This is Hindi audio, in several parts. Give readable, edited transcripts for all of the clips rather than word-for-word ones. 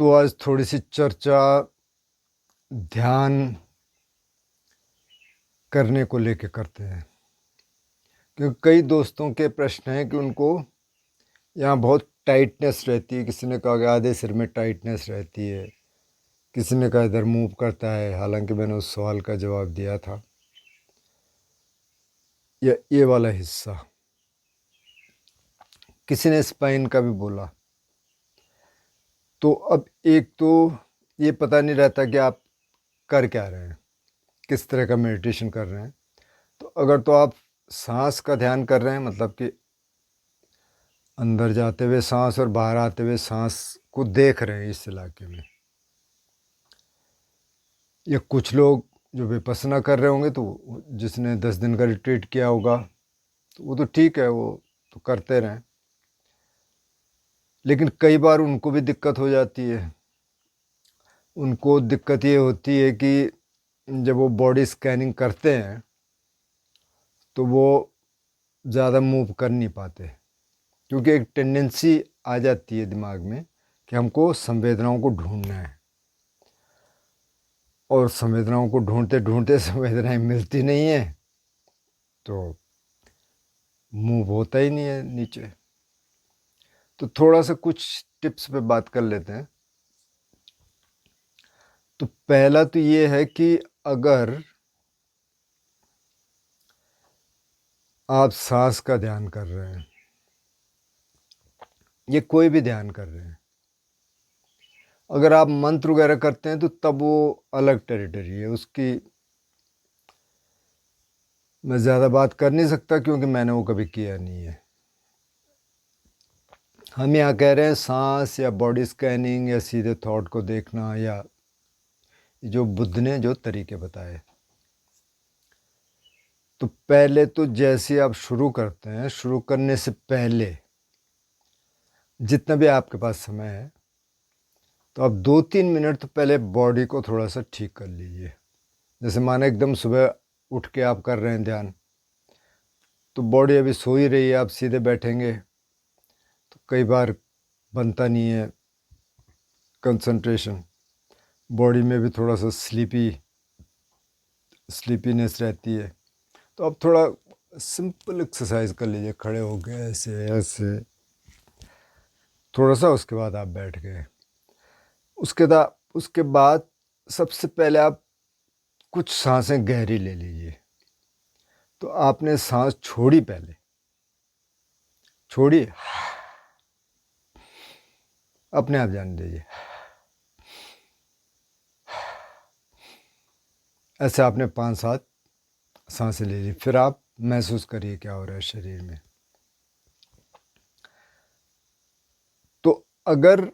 तो आज थोड़ी सी चर्चा ध्यान करने को लेके करते हैं, क्योंकि कई दोस्तों के प्रश्न हैं कि उनको यहाँ बहुत टाइटनेस रहती है। किसी ने कहा कि आधे सिर में टाइटनेस रहती है, किसी ने कहा इधर मूव करता है। हालांकि मैंने उस सवाल का जवाब दिया था। ये वाला हिस्सा, किसी ने स्पाइन का भी बोला। तो अब एक तो ये पता नहीं रहता कि आप कर क्या रहे हैं, किस तरह का मेडिटेशन कर रहे हैं। तो अगर तो आप सांस का ध्यान कर रहे हैं, मतलब कि अंदर जाते हुए सांस और बाहर आते हुए सांस को देख रहे हैं इस इलाके में, या कुछ लोग जो विपස්සना कर रहे होंगे, तो जिसने 10 दिन का रिट्रीट किया होगा तो वो तो ठीक है, वो तो करते रहें। लेकिन कई बार उनको भी दिक्कत हो जाती है। उनको दिक्कत ये होती है कि जब वो बॉडी स्कैनिंग करते हैं तो वो ज़्यादा मूव कर नहीं पाते, क्योंकि एक टेंडेंसी आ जाती है दिमाग में कि हमको संवेदनाओं को ढूंढना है, और संवेदनाओं को ढूंढते ढूंढते संवेदनाएं मिलती नहीं है, तो मूव होता ही नहीं है नीचे। तो थोड़ा सा कुछ टिप्स पे बात कर लेते हैं। तो पहला तो ये है कि अगर आप सांस का ध्यान कर रहे हैं, ये कोई भी ध्यान कर रहे हैं, अगर आप मंत्र वगैरह करते हैं तो तब वो अलग टेरिटरी है। उसकी मैं ज़्यादा बात कर नहीं सकता, क्योंकि मैंने वो कभी किया नहीं है। हम यहाँ कह रहे हैं सांस या बॉडी स्कैनिंग या सीधे थॉट को देखना, या जो बुद्ध ने जो तरीके बताए। तो पहले तो जैसे आप शुरू करते हैं, शुरू करने से पहले जितना भी आपके पास समय है, तो आप 2-3 मिनट तो पहले बॉडी को थोड़ा सा ठीक कर लीजिए। जैसे माना एकदम सुबह उठ के आप कर रहे हैं ध्यान, तो बॉडी अभी सो ही रही है, आप सीधे बैठेंगे तो कई बार बनता नहीं है कंसंट्रेशन। बॉडी में भी थोड़ा सा स्लीपीनेस रहती है। तो आप थोड़ा सिंपल एक्सरसाइज कर लीजिए, खड़े हो गए ऐसे ऐसे थोड़ा सा, उसके बाद आप बैठ गए। उसके बाद सबसे पहले आप कुछ सांसें गहरी ले लीजिए। तो आपने सांस छोड़ी, पहले छोड़ी, अपने आप जाने दीजिए। ऐसे आपने 5-7 सांसें ले ली। फिर आप महसूस करिए क्या हो रहा है शरीर में। तो अगर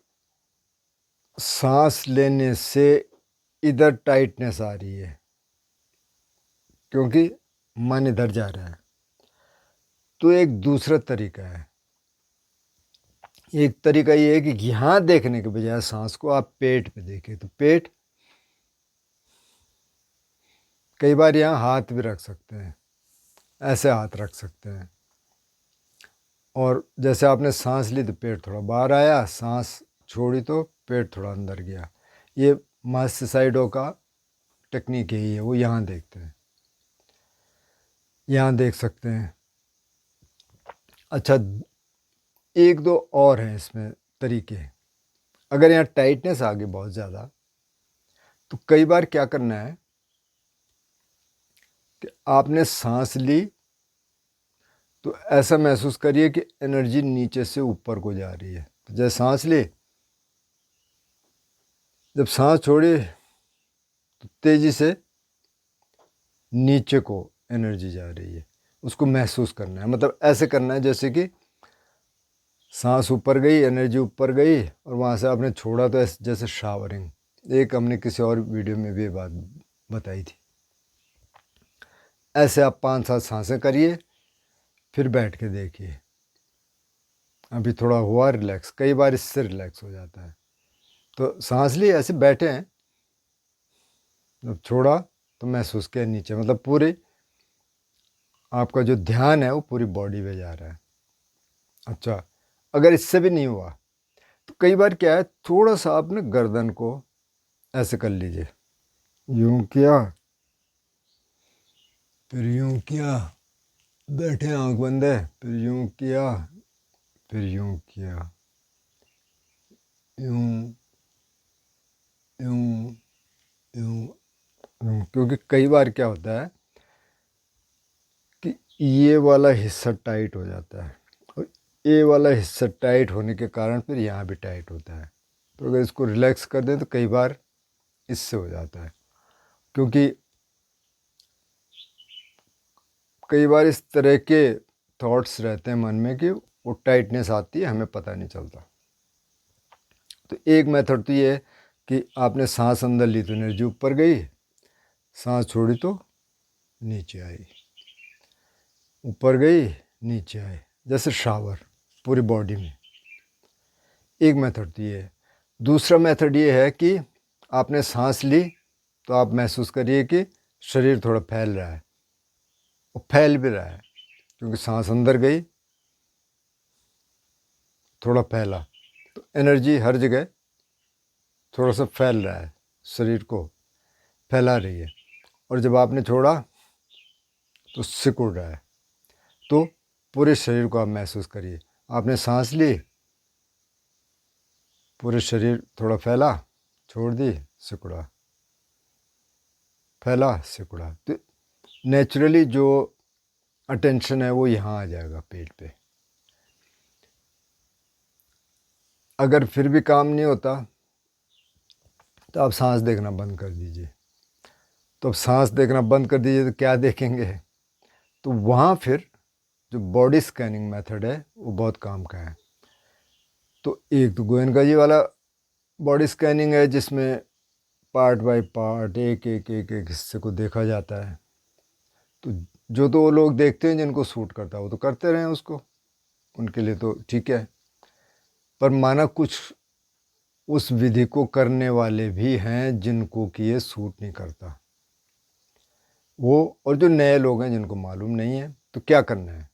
सांस लेने से इधर टाइटनेस आ रही है, क्योंकि मन इधर जा रहा है, तो एक दूसरा तरीका है। एक तरीका ये है कि यहाँ देखने के बजाय सांस को आप पेट पे देखें। तो पेट, कई बार यहाँ हाथ भी रख सकते हैं, ऐसे हाथ रख सकते हैं, और जैसे आपने सांस ली तो पेट थोड़ा बाहर आया, सांस छोड़ी तो पेट थोड़ा अंदर गया। ये मास्टर साइडो का टेक्निक यही है। वो यहाँ देखते हैं, यहाँ देख सकते हैं। अच्छा, एक दो और हैं इसमें तरीके। अगर यहाँ टाइटनेस आ गई बहुत ज़्यादा, तो कई बार क्या करना है कि आपने सांस ली तो ऐसा महसूस करिए कि एनर्जी नीचे से ऊपर को जा रही है। तो जैसे सांस ली, जब सांस छोड़ी तो तेज़ी से नीचे को एनर्जी जा रही है, उसको महसूस करना है। मतलब ऐसे करना है जैसे कि सांस ऊपर गई, एनर्जी ऊपर गई, और वहाँ से आपने छोड़ा तो जैसे शावरिंग। एक हमने किसी और वीडियो में भी ये बात बताई थी। ऐसे आप 5-7 सांसें करिए, फिर बैठ के देखिए। अभी थोड़ा हुआ रिलैक्स, कई बार इससे रिलैक्स हो जाता है। तो सांस ली, ऐसे बैठे हैं, जब छोड़ा तो महसूस किया नीचे, मतलब पूरे आपका जो ध्यान है वो पूरी बॉडी में जा रहा है। अच्छा, अगर इससे भी नहीं हुआ तो कई बार क्या है, थोड़ा सा आपने गर्दन को ऐसे कर लीजिए, यूं किया, फिर यूं किया, बैठे आंख बंद है, फिर यूं किया, फिर यूं किया, यूं यूं यूं यूं। क्योंकि कई बार क्या होता है कि ये वाला हिस्सा टाइट हो जाता है, और ये वाला हिस्सा टाइट होने के कारण फिर यहाँ भी टाइट होता है। तो अगर इसको रिलैक्स कर दें तो कई बार इससे हो जाता है। क्योंकि कई बार इस तरह के थॉट्स रहते हैं मन में कि वो टाइटनेस आती है, हमें पता नहीं चलता। तो एक मेथड तो ये है कि आपने सांस अंदर ली तो एनर्जी ऊपर गई, सांस छोड़ी तो नीचे आई, ऊपर गई नीचे आई, जैसे शावर पूरी बॉडी में। एक मेथड तो ये है। दूसरा मेथड ये है कि आपने सांस ली तो आप महसूस करिए कि शरीर थोड़ा फैल रहा है, और फैल भी रहा है क्योंकि सांस अंदर गई, थोड़ा फैला, तो एनर्जी हर जगह थोड़ा सा फैल रहा है, शरीर को फैला रही है। और जब आपने छोड़ा तो सिकुड़ रहा है। तो पूरे शरीर को आप महसूस करिए, आपने सांस ली, पूरे शरीर थोड़ा फैला, छोड़ दी, सिकुड़ा, फैला, सिकुड़ा। तो नेचुरली जो अटेंशन है वो यहाँ आ जाएगा पेट पे। अगर फिर भी काम नहीं होता तो आप सांस देखना बंद कर दीजिए। तो अब सांस देखना बंद कर दीजिए तो क्या देखेंगे? तो वहाँ फिर जो बॉडी स्कैनिंग मेथड है वो बहुत काम का है। तो एक तो गोयनका जी वाला बॉडी स्कैनिंग है जिसमें पार्ट बाय पार्ट एक एक एक एक हिस्से को देखा जाता है। तो जो तो वो लोग देखते हैं जिनको सूट करता है वो तो करते रहें उसको, उनके लिए तो ठीक है। पर माना कुछ उस विधि को करने वाले भी हैं जिनको कि ये सूट नहीं करता वो, और जो नए लोग हैं जिनको मालूम नहीं है, तो क्या करना है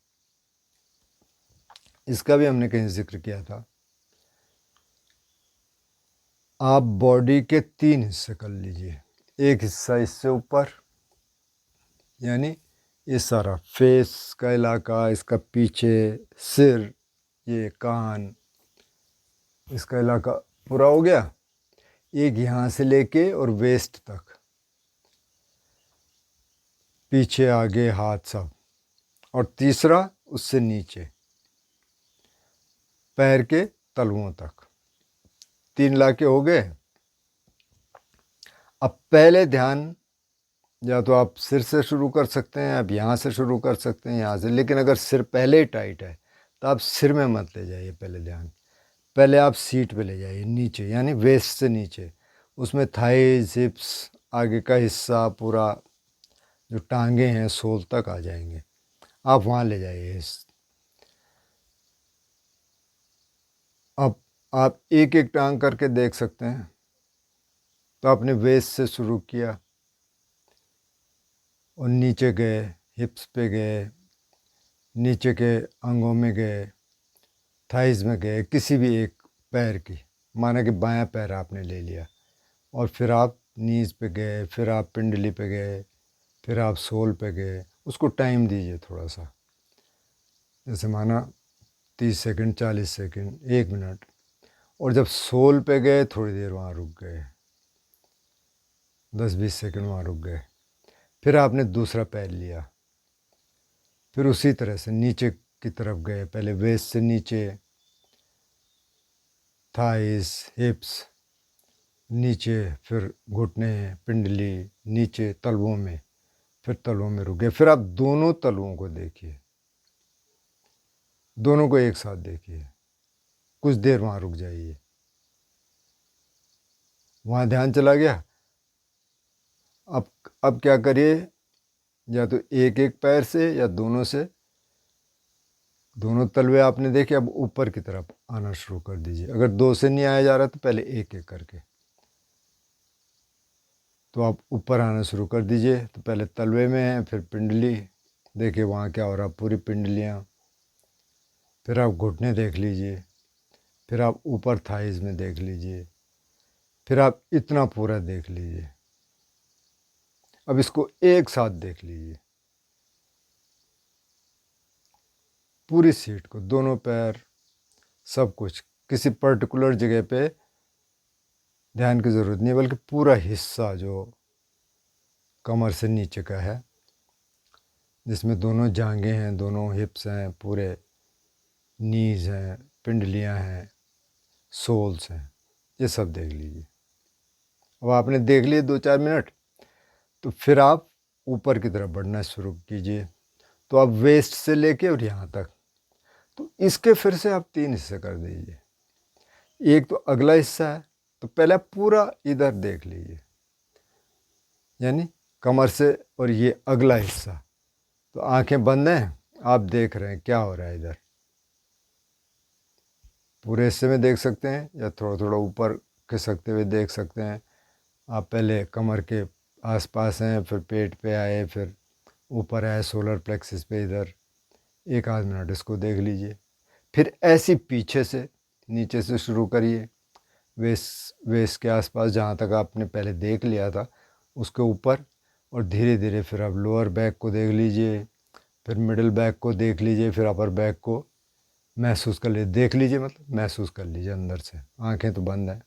इसका भी हमने कहीं जिक्र किया था। आप बॉडी के 3 हिस्से कर लीजिए। एक हिस्सा इससे ऊपर, यानी ये सारा फेस का इलाका, इसका पीछे सिर, ये कान, इसका इलाका पूरा हो गया। एक यहाँ से लेके और वेस्ट तक, पीछे आगे हाथ सब। और तीसरा उससे नीचे पैर के तलुओं तक, 3 इलाके हो गए। अब पहले ध्यान या तो आप सिर से शुरू कर सकते हैं, आप यहाँ से शुरू कर सकते हैं, यहाँ से। लेकिन अगर सिर पहले ही टाइट है तो आप सिर में मत ले जाइए पहले ध्यान। पहले आप सीट पे ले जाइए नीचे, यानी वेस्ट से नीचे। उसमें थाइज, हिप्स, आगे का हिस्सा पूरा, जो टांगे हैं सोल तक आ जाएंगे, आप वहाँ ले जाइए। अब आप एक एक टांग करके देख सकते हैं। तो आपने वेस्ट से शुरू किया और नीचे गए, हिप्स पे गए, नीचे के अंगों में गए, थाइज में गए, किसी भी एक पैर की, माना कि बायां पैर आपने ले लिया, और फिर आप नीज पे गए, फिर आप पिंडली पे गए, फिर आप सोल पे गए। उसको टाइम दीजिए थोड़ा सा, जैसे माना 30 सेकंड, 40 सेकंड, 1 मिनट। और जब सोल पे गए थोड़ी देर वहाँ रुक गए, 10-20 सेकंड वहाँ रुक गए। फिर आपने दूसरा पैर लिया, फिर उसी तरह से नीचे की तरफ गए, पहले वेस्ट से नीचे, थाइस, हिप्स, नीचे, फिर घुटने, पिंडली, नीचे तलवों में, फिर तलवों में रुक गए। फिर आप दोनों तलवों को देखिए, दोनों को एक साथ देखिए, कुछ देर वहाँ रुक जाइए। वहाँ ध्यान चला गया। अब क्या करिए, या तो एक एक पैर से या दोनों से, दोनों तलवे आपने देखे, अब ऊपर की तरफ आना शुरू कर दीजिए। अगर 2 से नहीं आया जा रहा तो पहले एक एक करके, तो आप ऊपर आना शुरू कर दीजिए। तो पहले तलवे में है, फिर पिंडली, देखिए वहाँ क्या हो रहा, पूरी पिंडलियाँ। फिर आप घुटने देख लीजिए, फिर आप ऊपर थाइज में देख लीजिए, फिर आप इतना पूरा देख लीजिए। अब इसको एक साथ देख लीजिए, पूरी सीट को, दोनों पैर, सब कुछ। किसी पर्टिकुलर जगह पे ध्यान की ज़रूरत नहीं, बल्कि पूरा हिस्सा जो कमर से नीचे का है, जिसमें दोनों जांघें हैं, दोनों हिप्स हैं, पूरे नीज़ हैं, पिंडलियां हैं, सोल्स हैं, ये सब देख लीजिए। अब आपने देख लिए 2-4 मिनट, तो फिर आप ऊपर की तरफ बढ़ना शुरू कीजिए। तो आप वेस्ट से लेके और यहाँ तक, तो इसके फिर से आप 3 हिस्से कर दीजिए। एक तो अगला हिस्सा है, तो पहले आप पूरा इधर देख लीजिए, यानी कमर से, और ये अगला हिस्सा। तो आंखें बंद हैं, आप देख रहे हैं क्या हो रहा है इधर। पूरे हिस्से में देख सकते हैं या थोड़ा थोड़ा ऊपर खिसकते हुए देख सकते हैं। आप पहले कमर के आसपास हैं, फिर पेट पे आए, फिर ऊपर आए सोलर प्लेक्सिस पे। इधर 1-8 मिनट इसको देख लीजिए। फिर ऐसी पीछे से नीचे से शुरू करिए, वेस्ट के आसपास जहाँ तक आपने पहले देख लिया था उसके ऊपर, और धीरे धीरे फिर आप लोअर बैक को देख लीजिए, फिर मिडिल बैक को देख लीजिए, फिर अपर बैक को महसूस कर लीजिए। देख लीजिए मतलब महसूस कर लीजिए अंदर से, आंखें तो बंद हैं।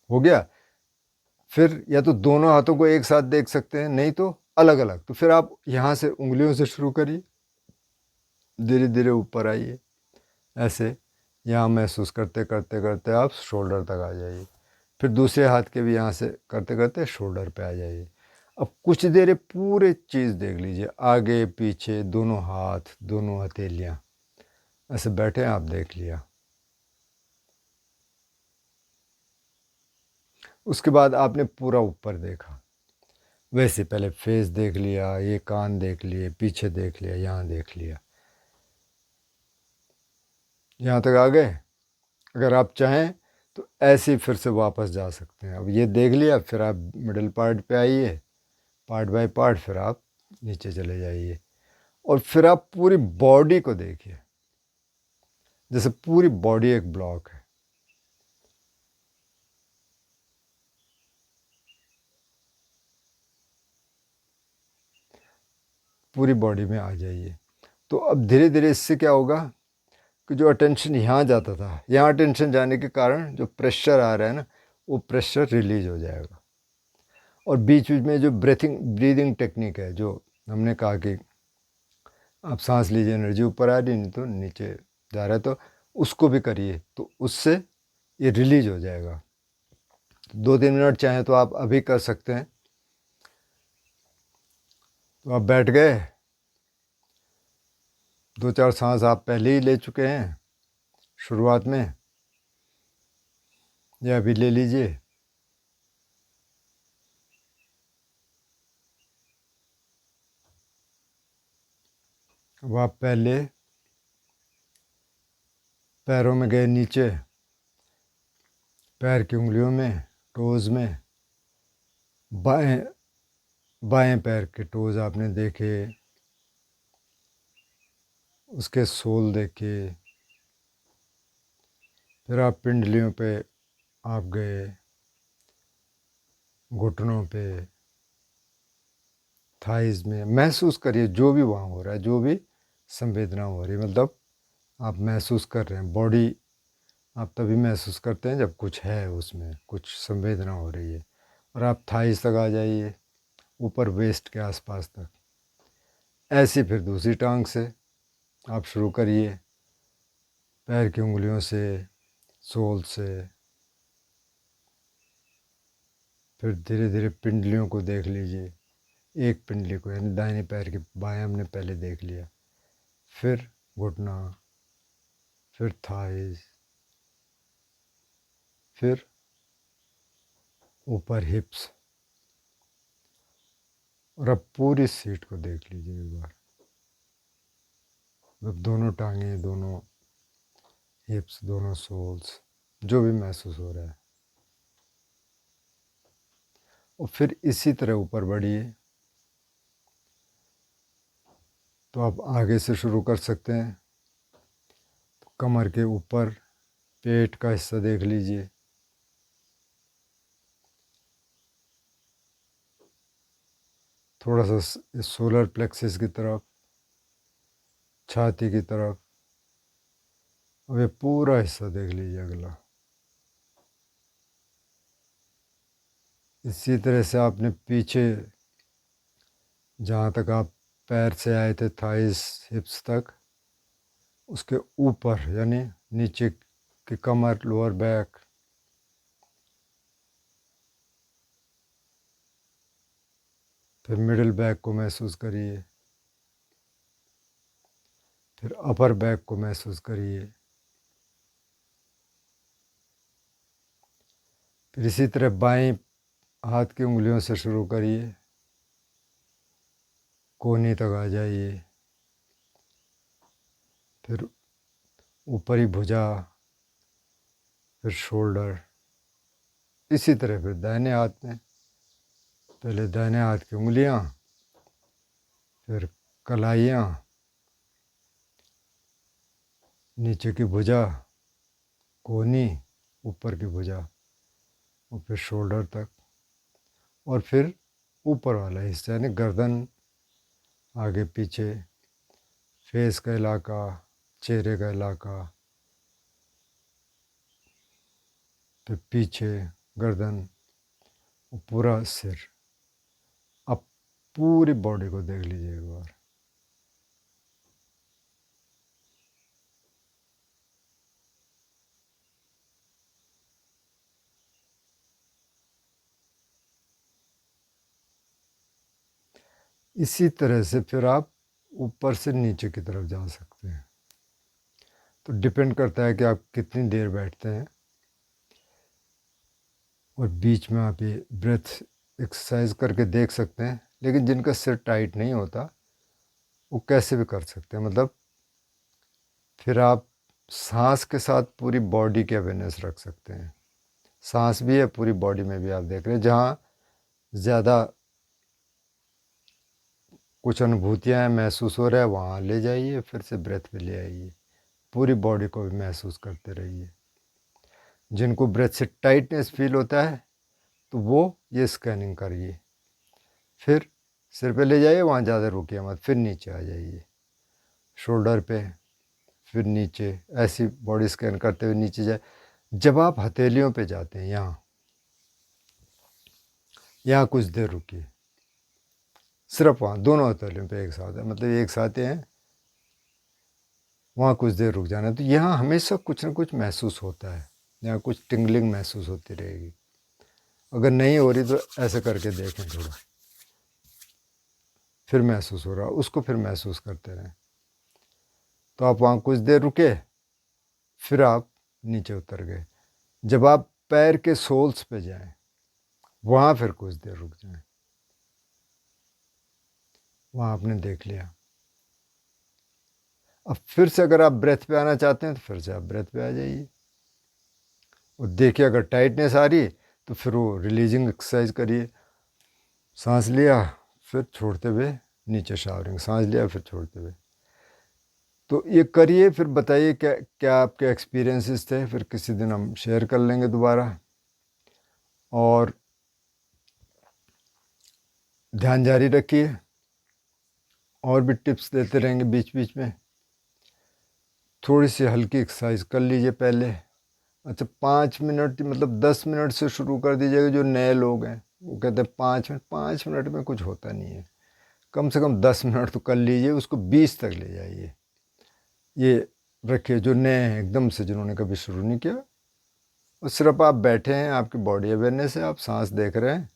हो गया? फिर या तो दोनों हाथों को एक साथ देख सकते हैं, नहीं तो अलग अलग। तो फिर आप यहाँ से उंगलियों से शुरू करिए, धीरे धीरे ऊपर आइए, ऐसे यहाँ महसूस करते करते करते आप शोल्डर तक आ जाइए। फिर दूसरे हाथ के भी यहाँ से करते करते शोल्डर पे आ जाइए। अब कुछ देर पूरे चीज़ देख लीजिए, आगे पीछे, दोनों हाथ, दोनों हथेलियाँ, ऐसे बैठे आप देख लिया। उसके बाद आपने पूरा ऊपर देखा, वैसे पहले फेस देख लिया, ये कान देख लिए, पीछे देख लिया, यहाँ देख लिया। यहाँ तक आ गए? अगर आप चाहें तो ऐसे ही फिर से वापस जा सकते हैं। अब ये देख लिया, फिर आप मिडिल पार्ट पे आइए, पार्ट बाय पार्ट, फिर आप नीचे चले जाइए, और फिर आप पूरी बॉडी को देखिए, जैसे पूरी बॉडी एक ब्लॉक है। पूरी बॉडी में आ जाइए। तो अब धीरे धीरे इससे क्या होगा कि जो अटेंशन यहाँ जाता था, यहाँ अटेंशन जाने के कारण जो प्रेशर आ रहा है ना, वो प्रेशर रिलीज हो जाएगा। और बीच बीच में जो ब्रीदिंग टेक्निक है, जो हमने कहा कि आप सांस लीजिए, एनर्जी ऊपर आ रही, नहीं तो नीचे जा रहा है, तो उसको भी करिए, तो उससे ये रिलीज हो जाएगा। 2-3 मिनट चाहें तो आप अभी कर सकते हैं। तो आप बैठ गए, 2-4 सांस आप पहले ही ले चुके हैं शुरुआत में, या अभी ले लीजिए। अब आप पहले पैरों में गए, नीचे पैर की उंगलियों में, टोज़ में, बाएं बाएं पैर के टोज़ आपने देखे, उसके सोल देखे। फिर आप पिंडलियों पे आप गए, घुटनों पे, थाइज में महसूस करिए जो भी वहाँ हो रहा है, जो भी संवेदना हो रही है। मतलब आप महसूस कर रहे हैं। बॉडी आप तभी महसूस करते हैं जब कुछ है, उसमें कुछ संवेदना हो रही है। और आप थाइज तक आ जाइए, ऊपर वेस्ट के आसपास तक। ऐसे फिर दूसरी टांग से आप शुरू करिए, पैर की उंगलियों से, सोल से। फिर धीरे धीरे पिंडलियों को देख लीजिए, एक पिंडली को, यानी दाहिने पैर के बाएं हमने पहले देख लिया। फिर घुटना, फिर थाइज, फिर ऊपर हिप्स, और अब पूरी सीट को देख लीजिए एक बार। अब दोनों टांगे, दोनों हिप्स, दोनों सोल्स, जो भी महसूस हो रहा है। और फिर इसी तरह ऊपर बढ़िए। तो आप आगे से शुरू कर सकते हैं। कमर के ऊपर पेट का हिस्सा देख लीजिए, थोड़ा सा सोलर प्लेक्सस की तरफ, छाती की तरफ। अब ये पूरा हिस्सा देख लीजिए अगला। इसी तरह से आपने पीछे जहाँ तक आप पैर से आए थे, थाइस हिप्स तक, उसके ऊपर यानी नीचे की कमर, लोअर बैक, फिर मिडिल बैक को महसूस करिए, फिर अपर बैक को महसूस करिए। फिर इसी तरह बाएं हाथ की उंगलियों से शुरू करिए, कोहनी तक आ जाइए, फिर ऊपरी भुजा, फिर शोल्डर। इसी तरह फिर दाहिने हाथ में, पहले दाहिने हाथ की उंगलियां, फिर कलाइयाँ, नीचे की भुजा, कोहनी, ऊपर की भुजा, और फिर शोल्डर तक, और फिर ऊपर वाला हिस्सा यानी गर्दन, आगे पीछे, फेस का इलाका, चेहरे का इलाका, फिर पीछे गर्दन, पूरा सिर। अब पूरी बॉडी को देख लीजिए एक बार। इसी तरह से फिर आप ऊपर से नीचे की तरफ जा सकते हैं। तो डिपेंड करता है कि आप कितनी देर बैठते हैं, और बीच में आप ये ब्रेथ एक्सरसाइज करके देख सकते हैं। लेकिन जिनका सिर टाइट नहीं होता वो कैसे भी कर सकते हैं। मतलब फिर आप सांस के साथ पूरी बॉडी की अवेयरनेस रख सकते हैं। सांस भी है, पूरी बॉडी में भी आप देख रहे हैं। जहाँ ज़्यादा कुछ अनुभूतियाँ महसूस हो रहा है वहाँ ले जाइए, फिर से ब्रेथ पे ले आइए, पूरी बॉडी को भी महसूस करते रहिए। जिनको ब्रेथ से टाइटनेस फील होता है तो वो ये स्कैनिंग करिए, फिर सिर पे ले जाइए, वहाँ ज़्यादा रुकिए मत, फिर नीचे आ जाइए, शोल्डर पे, फिर नीचे, ऐसी बॉडी स्कैन करते हुए नीचे जाए। जब आप हथेलियों पे जाते हैं, यहाँ कुछ देर रुकिए, सिर्फ वहाँ दोनों हथेलियों पे एक साथ है, मतलब एक साथ हैं, वहाँ कुछ देर रुक जाना है। तो यहाँ हमेशा कुछ ना कुछ महसूस होता है, यहाँ कुछ टिंगलिंग महसूस होती रहेगी। अगर नहीं हो रही तो ऐसे करके देखें थोड़ा, फिर महसूस हो रहा, उसको फिर महसूस करते रहें। तो आप वहाँ कुछ देर रुके, फिर आप नीचे उतर गए। जब आप पैर के सोल्स पे जाएं, वहाँ फिर कुछ देर रुक जाएं, वहाँ आपने देख लिया। अब फिर से अगर आप ब्रेथ पे आना चाहते हैं तो फिर से आप ब्रेथ पे आ जाइए, और देखिए अगर टाइटनेस आ रही तो फिर वो रिलीजिंग एक्सरसाइज करिए। सांस लिया, फिर छोड़ते हुए नीचे शावरिंग, सांस लिया फिर छोड़ते हुए। तो ये करिए, फिर बताइए क्या क्या आपके एक्सपीरियंसेस थे। फिर किसी दिन हम शेयर कर लेंगे दोबारा, और ध्यान जारी रखिए, और भी टिप्स देते रहेंगे बीच बीच में। थोड़ी सी हल्की एक्सरसाइज कर लीजिए पहले। अच्छा, 5 मिनट मतलब 10 मिनट से शुरू कर दीजिएगा। जो नए लोग हैं वो कहते हैं 5 मिनट, 5 मिनट में कुछ होता नहीं है। कम से कम 10 मिनट तो कर लीजिए, उसको 20 तक ले जाइए। ये रखिए जो नए हैं एकदम से, जिन्होंने कभी शुरू नहीं किया, और सिर्फ आप बैठे हैं, आपकी बॉडी अवेयरनेस है, आप सांस देख रहे हैं,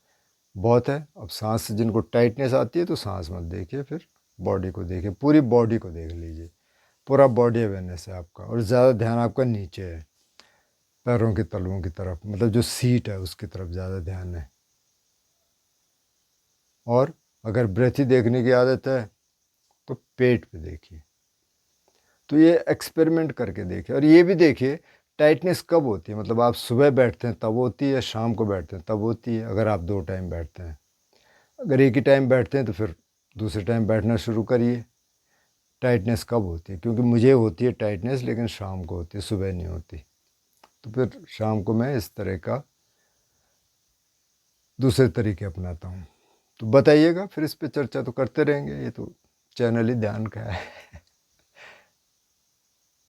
बहुत है। अब सांस से जिनको टाइटनेस आती है तो सांस मत देखिए, फिर बॉडी को देखिए, पूरी बॉडी को देख लीजिए, पूरा बॉडी अवेयरनेस है आपका। और ज़्यादा ध्यान आपका नीचे है, पैरों के तलवों की तरफ, मतलब जो सीट है उसकी तरफ ज़्यादा ध्यान है। और अगर ब्रेथ ही देखने की आदत है तो पेट पे देखिए। तो ये एक्सपेरिमेंट करके देखिए, और ये भी देखिए टाइटनेस कब होती है। मतलब आप सुबह बैठते हैं तब होती है, या शाम को बैठते हैं तब होती है, अगर आप 2 टाइम बैठते हैं। अगर एक ही टाइम बैठते हैं तो फिर दूसरे टाइम बैठना शुरू करिए। टाइटनेस कब होती है, क्योंकि मुझे होती है टाइटनेस लेकिन शाम को होती है, सुबह नहीं होती। तो फिर शाम को मैं इस तरह का दूसरे तरीके अपनाता हूँ। तो बताइएगा, फिर इस पे चर्चा तो करते रहेंगे, ये तो चैनल ही ध्यान का है।